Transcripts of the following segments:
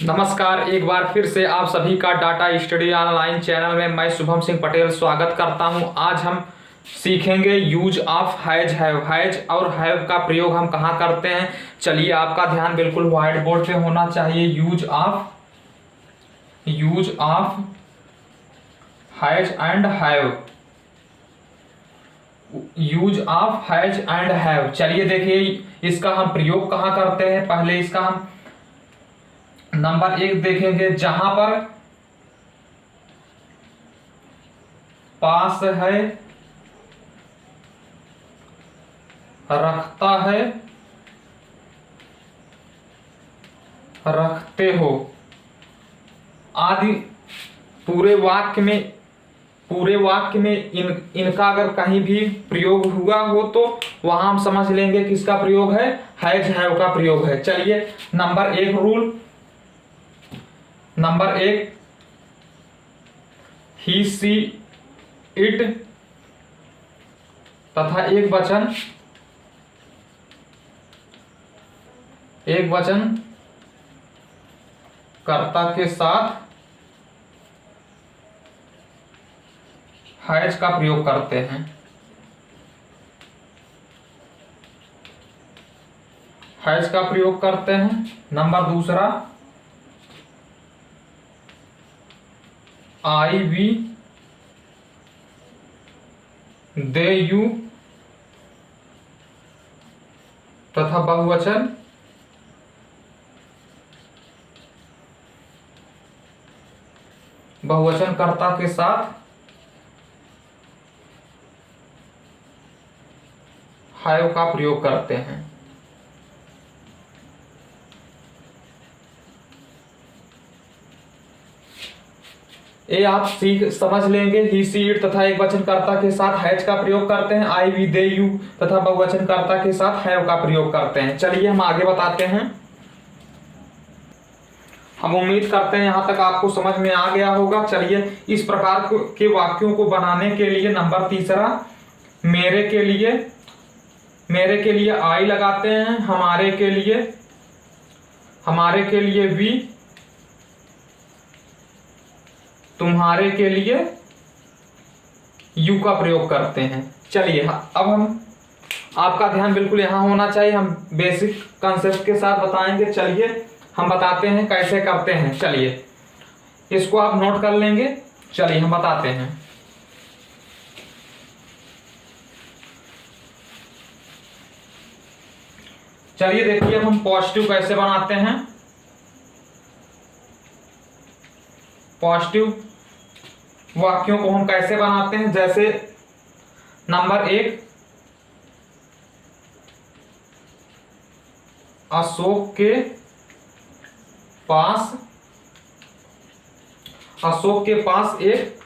नमस्कार, एक बार फिर से आप सभी का डाटा स्टडी ऑनलाइन चैनल में मैं शुभम सिंह पटेल स्वागत करता हूं। आज हम सीखेंगे use of has have. Has और हैव का प्रयोग हम कहां करते हैं। चलिए, आपका ध्यान बिल्कुल व्हाइट बोर्ड पे होना चाहिए। Use of has and have. Use of has and have. चलिए देखिए, इसका हम प्रयोग कहां करते हैं। पहले इसका हम नंबर 1 देखेंगे, जहां पर पास है, रखता है, रखते हो आदि पूरे वाक्य में इनका अगर कहीं भी प्रयोग हुआ हो तो वहां हम समझ लेंगे किसका प्रयोग है, हैज हैव का प्रयोग है। चलिए, number 1 rule. Number 1, he see it तथा एक वचन कर्ता के साथ हैज का प्रयोग करते हैं। हैज का प्रयोग करते हैं। Number 2, I we they you तथा बहुवचन कर्ता के साथ हैव का प्रयोग करते हैं। ये आप समझ लेंगे। ही सी इट तथा एक वचन कर्ता के साथ हैज का प्रयोग करते हैं। आई वी दे यू तथा बहुवचन कर्ता के साथ हैव का प्रयोग करते हैं। चलिए, हम आगे बताते हैं। हम उम्मीद करते हैं यहां तक आपको समझ में आ गया होगा। चलिए, इस प्रकार के वाक्यों को बनाने के लिए नंबर 3, मेरे के लिए आई लगाते हैं। हमारे के लिए वी, तुम्हारे के लिए यू का प्रयोग करते हैं। चलिए, अब हम आपका ध्यान बिल्कुल यहां होना चाहिए। हम बेसिक कॉन्सेप्ट के साथ बताएंगे। चलिए, हम बताते हैं कैसे करते हैं। चलिए, इसको आप नोट कर लेंगे। चलिए, हम बताते हैं। चलिए देखिए, अब हम पॉजिटिव कैसे बनाते हैं। पॉजिटिव वाक्यों को हम कैसे बनाते हैं। जैसे नंबर 1, अशोक के पास एक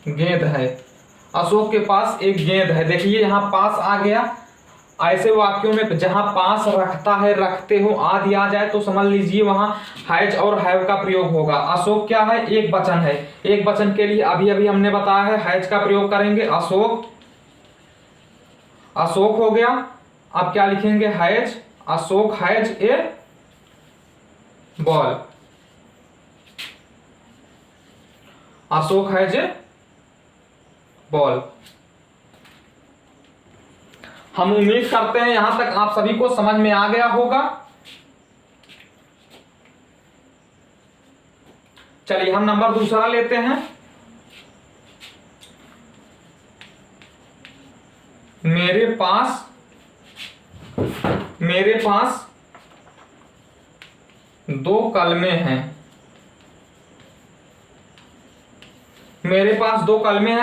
गेंद है। अशोक के पास एक गेंद है। देखिए, यहां पास आ गया। ऐसे वाक्यों में जहां पास, रखता है, रखते हो आदि आ जाए तो समझ लीजिए वहां हैज और हैव का प्रयोग होगा। अशोक क्या है, एक वचन है। एक वचन के लिए अभी हमने बताया है हैज का प्रयोग करेंगे। अशोक हो गया। अब क्या लिखेंगे, has. Ashok has a ball. Ashok has a ball. हम उम्मीद करते हैं यहां तक आप सभी को समझ में आ गया होगा। चलिए, हम नंबर 2 लेते हैं। मेरे पास 2 कलमें हैं। मेरे पास 2 कलमें हैं।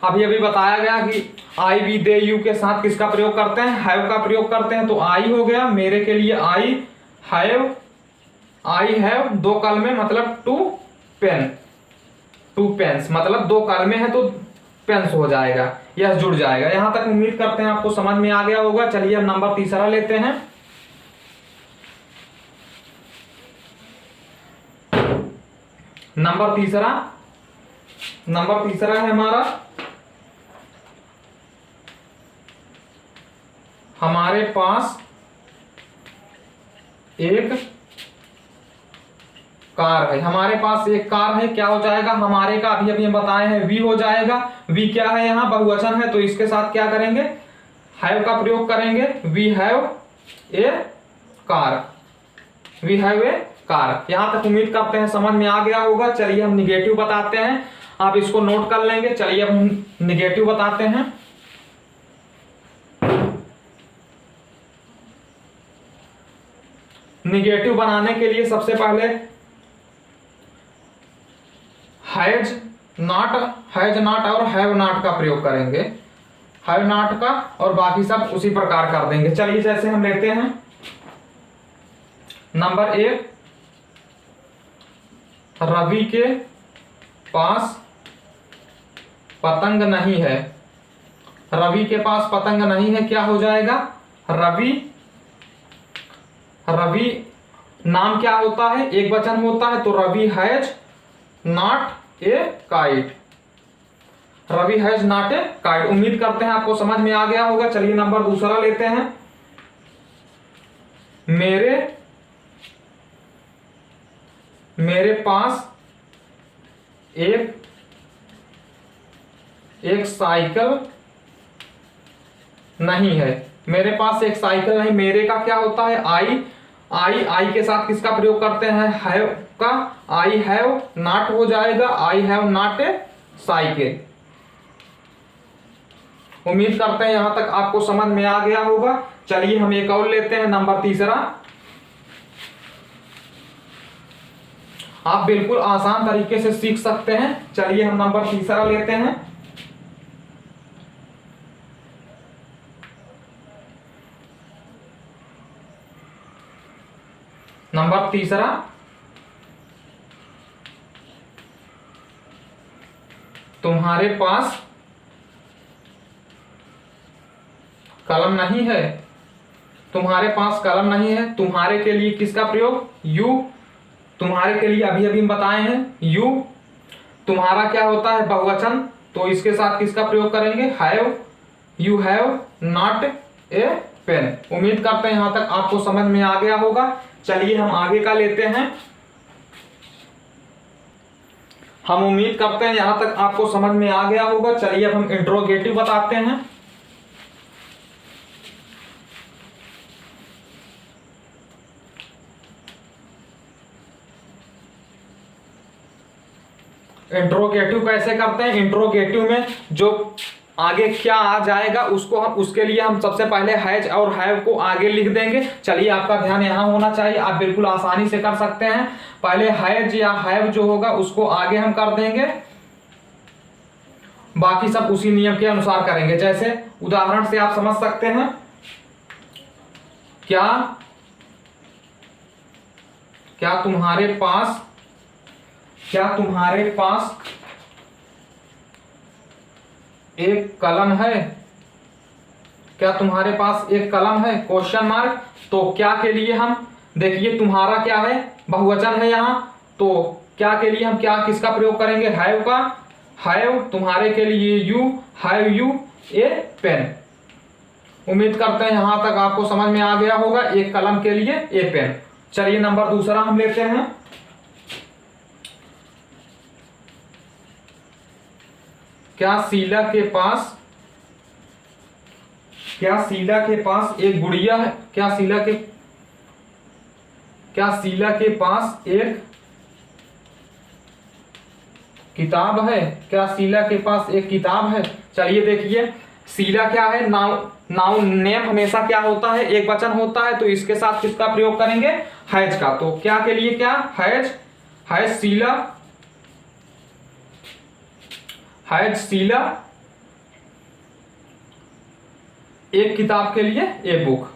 अभी बताया गया कि आई वी दे यू के साथ किसका प्रयोग करते हैं, हैव का प्रयोग करते हैं। तो आई हो गया। मेरे के लिए आई हैव 2 कलमें मतलब 2 पेन्स मतलब 2 कलमें हैं तो पेन्स हो जाएगा, यह जुड़ जाएगा। यहां तक उम्मीद करते हैं आपको समझ में आ गया होगा। चलिए, हम नंबर 3 लेते हैं। नंबर तीसरा है हमारा, हमारे पास एक कार है। हमारे पास एक कार है, क्या हो जाएगा हमारे का, अभी अभी हम बताए हैं वी हो जाएगा। वी क्या है, यहाँ बहुवचन है तो इसके साथ क्या करेंगे, हैव का प्रयोग करेंगे। We have a car, we have a car. यहां तक उम्मीद करते हैं समझ में आ गया होगा। चलिए हम निगेटिव बताते हैं, आप इसको नोट कर लेंगे। चलिए अब हम निगेटिव बताते हैं। निगेटिव बनाने के लिए सबसे पहले हैज नॉट और हैव नॉट का प्रयोग करेंगे। हैव नॉट का और बाकी सब उसी प्रकार कर देंगे। चलिए जैसे हम लेते हैं नंबर 1, रवि के पास पतंग नहीं है। रवि के पास पतंग नहीं है, क्या हो जाएगा, रवि नाम क्या होता है, एक वचन होता है तो Ravi has not a kite. Ravi has not a kite. उम्मीद करते हैं आपको समझ में आ गया होगा। चलिए नंबर दूसरा लेते हैं। मेरे पास एक साइकिल नहीं है। मेरे पास एक साइकिल नहीं, मेरे का क्या होता है, आई के साथ किसका प्रयोग करते हैं, हैव का। आई हैव नॉट हो जाएगा, I have not A cycle. उम्मीद करते हैं यहां तक आपको समझ में आ गया होगा। चलिए हम एक और लेते हैं, नंबर तीसरा। आप बिल्कुल आसान तरीके से सीख सकते हैं। चलिए हम नंबर तीसरा लेते हैं। नंबर तीसरा, तुम्हारे पास कलम नहीं है। तुम्हारे पास कलम नहीं है, तुम्हारे के लिए किसका प्रयोग, यू। तुम्हारे के लिए अभी अभी हम बताए हैं यू। तुम्हारा क्या होता है, बहुवचन, तो इसके साथ किसका प्रयोग करेंगे, have. You have not a pen. उम्मीद करते हैं यहां तक आपको समझ में आ गया होगा। चलिए हम आगे का लेते हैं। हम उम्मीद करते हैं यहां तक आपको समझ में आ गया होगा। चलिए अब हम इंट्रोगेटिव बताते हैं। इंट्रोगेटिव कैसे करते हैं, इंट्रोगेटिव में जो आगे क्या आ जाएगा उसके लिए हम सबसे पहले हैज और हैव को आगे लिख देंगे। चलिए आपका ध्यान यहां होना चाहिए, आप बिल्कुल आसानी से कर सकते हैं। पहले हैज या हैव जो होगा उसको आगे हम कर देंगे, बाकी सब उसी नियम के अनुसार करेंगे। जैसे उदाहरण से आप समझ सकते हैं, क्या तुम्हारे पास एक कलम है। क्या तुम्हारे पास एक कलम है, क्वेश्चन मार्क। तो क्या के लिए हम देखिए, तुम्हारा क्या है, बहुवचन है यहां, तो क्या के लिए हम क्या किसका प्रयोग करेंगे, हैव का। हैव, तुम्हारे के लिए you, have you a pen. उम्मीद करते हैं यहां तक आपको समझ में आ गया होगा। एक कलम के लिए ए पेन। चलिए नंबर दूसरा हम लेते हैं। क्या शीला के पास एक गुड़िया है। क्या शीला के पास एक किताब है। क्या शीला के पास एक किताब है। चलिए देखिए, शीला क्या है, नाउन नेम हमेशा क्या होता है, एक वचन होता है, तो इसके साथ किसका प्रयोग करेंगे, हैज का। तो क्या के लिए क्या, हैज शीला, हैज शीला एक किताब के लिए a book.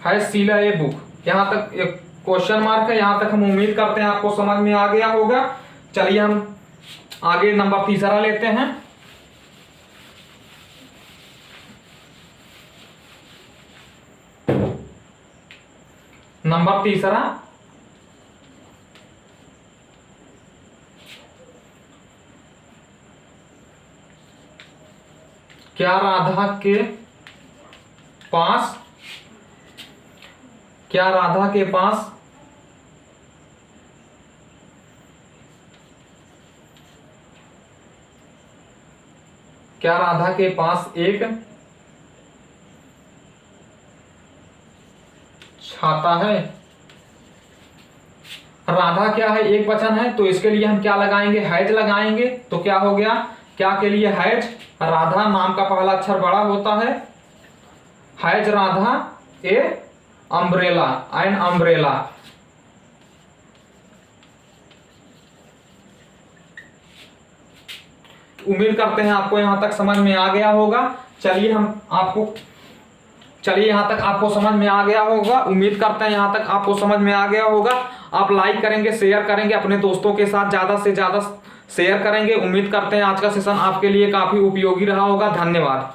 Has Sheela a book. यहां तक एक क्वेश्चन मार्क है, यहां तक हम उम्मीद करते हैं आपको समझ में आ गया होगा। चलिए हम आगे नंबर तीसरा लेते हैं। नंबर तीसरा, क्या राधा के पास क्या राधा के पास एक छाता है? राधा क्या है, एक वचन है, तो इसके लिए हम क्या लगाएंगे, हैज लगाएंगे। तो क्या हो गया, क्या के लिए हैज, राधा नाम का पहला अक्षर बड़ा होता है, has Radha A umbrella, an umbrella. उम्मीद करते हैं आपको यहां तक समझ में आ गया होगा। चलिए यहां तक आपको समझ में आ गया होगा। उम्मीद करते हैं यहां तक आपको समझ में आ गया होगा। आप लाइक करेंगे, शेयर करेंगे, अपने दोस्तों के साथ ज्यादा से ज्यादा शेयर करेंगे। उम्मीद करते हैं आज का सेशन आपके लिए काफी उपयोगी रहा होगा। धन्यवाद।